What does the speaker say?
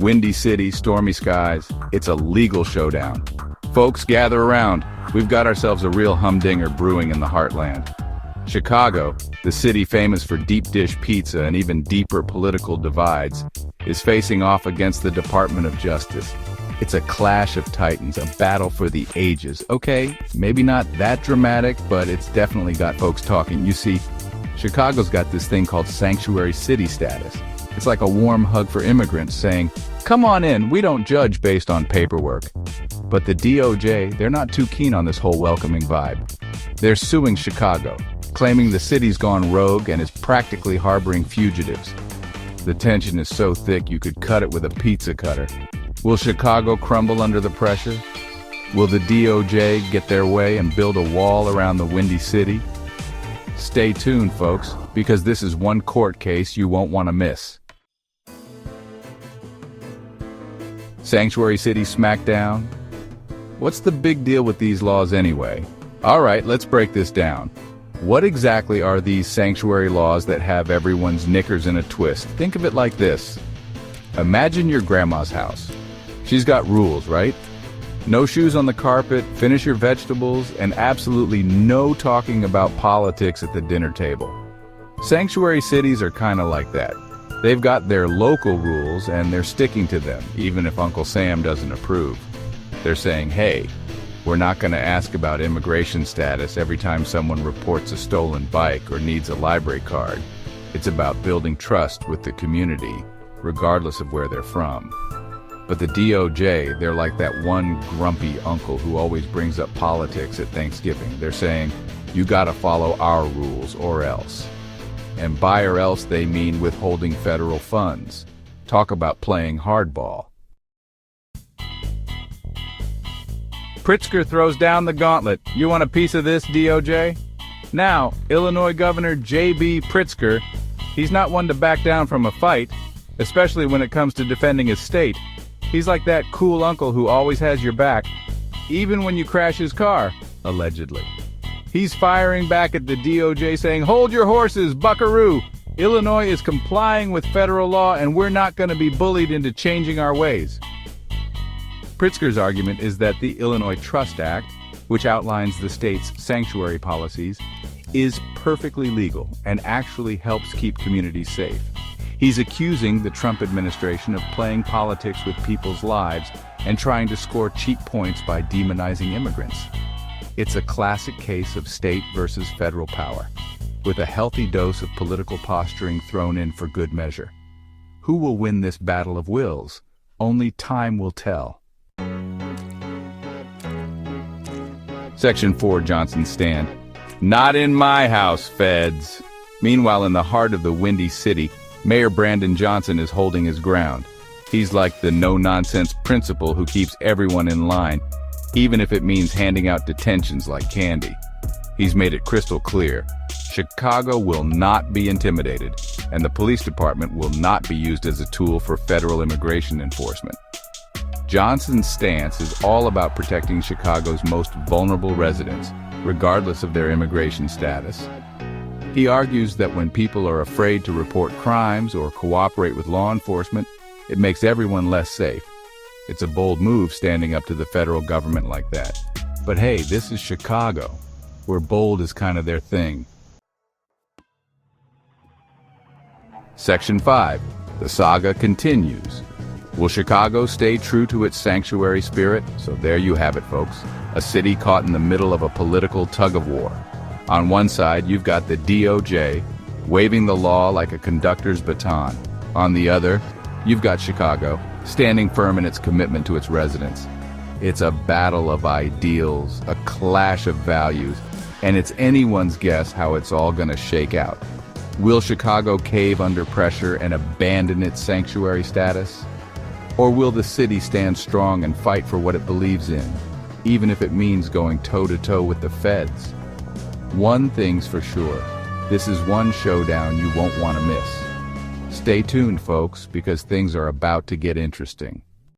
Windy city, stormy skies. It's a legal showdown. Folks, gather around. We've got ourselves a real humdinger brewing in the heartland. Chicago, the city famous for deep dish pizza and even deeper political divides, is facing off against the Department of Justice. It's a clash of titans, a battle for the ages. Okay, maybe not that dramatic, but it's definitely got folks talking. You see, Chicago's got this thing called sanctuary city status. It's like a warm hug for immigrants saying, come on in, we don't judge based on paperwork. But the DOJ, they're not too keen on this whole welcoming vibe. They're suing Chicago, claiming the city's gone rogue and is practically harboring fugitives. The tension is so thick you could cut it with a pizza cutter. Will Chicago crumble under the pressure? Will the DOJ get their way and build a wall around the Windy City? Stay tuned, folks, because this is one court case you won't want to miss. Sanctuary City Smackdown? What's the big deal with these laws anyway? All right, let's break this down. What exactly are these sanctuary laws that have everyone's knickers in a twist? Think of it like this. Imagine your grandma's house. She's got rules, right? No shoes on the carpet, finish your vegetables, and absolutely no talking about politics at the dinner table. Sanctuary cities are kind of like that. They've got their local rules and they're sticking to them, even if Uncle Sam doesn't approve. They're saying, hey, we're not going to ask about immigration status every time someone reports a stolen bike or needs a library card. It's about building trust with the community, regardless of where they're from. But the DOJ, they're like that one grumpy uncle who always brings up politics at Thanksgiving. They're saying, you gotta follow our rules or else. And by or else they mean withholding federal funds. Talk about playing hardball. Pritzker throws down the gauntlet. You want a piece of this, DOJ? Now, Illinois Governor J.B. Pritzker, he's not one to back down from a fight, especially when it comes to defending his state. He's like that cool uncle who always has your back, even when you crash his car, allegedly. He's firing back at the DOJ saying, hold your horses, buckaroo! Illinois is complying with federal law and we're not going to be bullied into changing our ways. Pritzker's argument is that the Illinois Trust Act, which outlines the state's sanctuary policies, is perfectly legal and actually helps keep communities safe. He's accusing the Trump administration of playing politics with people's lives and trying to score cheap points by demonizing immigrants. It's a classic case of state versus federal power, with a healthy dose of political posturing thrown in for good measure. Who will win this battle of wills? Only time will tell. Section 4, Johnson's stand. Not in my house, feds. Meanwhile, in the heart of the Windy City, Mayor Brandon Johnson is holding his ground. He's like the no-nonsense principal who keeps everyone in line, even if it means handing out detentions like candy. He's made it crystal clear. Chicago will not be intimidated, and the police department will not be used as a tool for federal immigration enforcement. Johnson's stance is all about protecting Chicago's most vulnerable residents, regardless of their immigration status. He argues that when people are afraid to report crimes or cooperate with law enforcement, it makes everyone less safe. It's a bold move standing up to the federal government like that. But hey, this is Chicago, where bold is kind of their thing. Section 5. The saga continues. Will Chicago stay true to its sanctuary spirit? So there you have it, folks. A city caught in the middle of a political tug-of-war. On one side, you've got the DOJ, waving the law like a conductor's baton. On the other, you've got Chicago, standing firm in its commitment to its residents. It's a battle of ideals, a clash of values, and it's anyone's guess how it's all gonna shake out. Will Chicago cave under pressure and abandon its sanctuary status? Or will the city stand strong and fight for what it believes in, even if it means going toe-to-toe with the feds? One thing's for sure, this is one showdown you won't want to miss. Stay tuned, folks, because things are about to get interesting.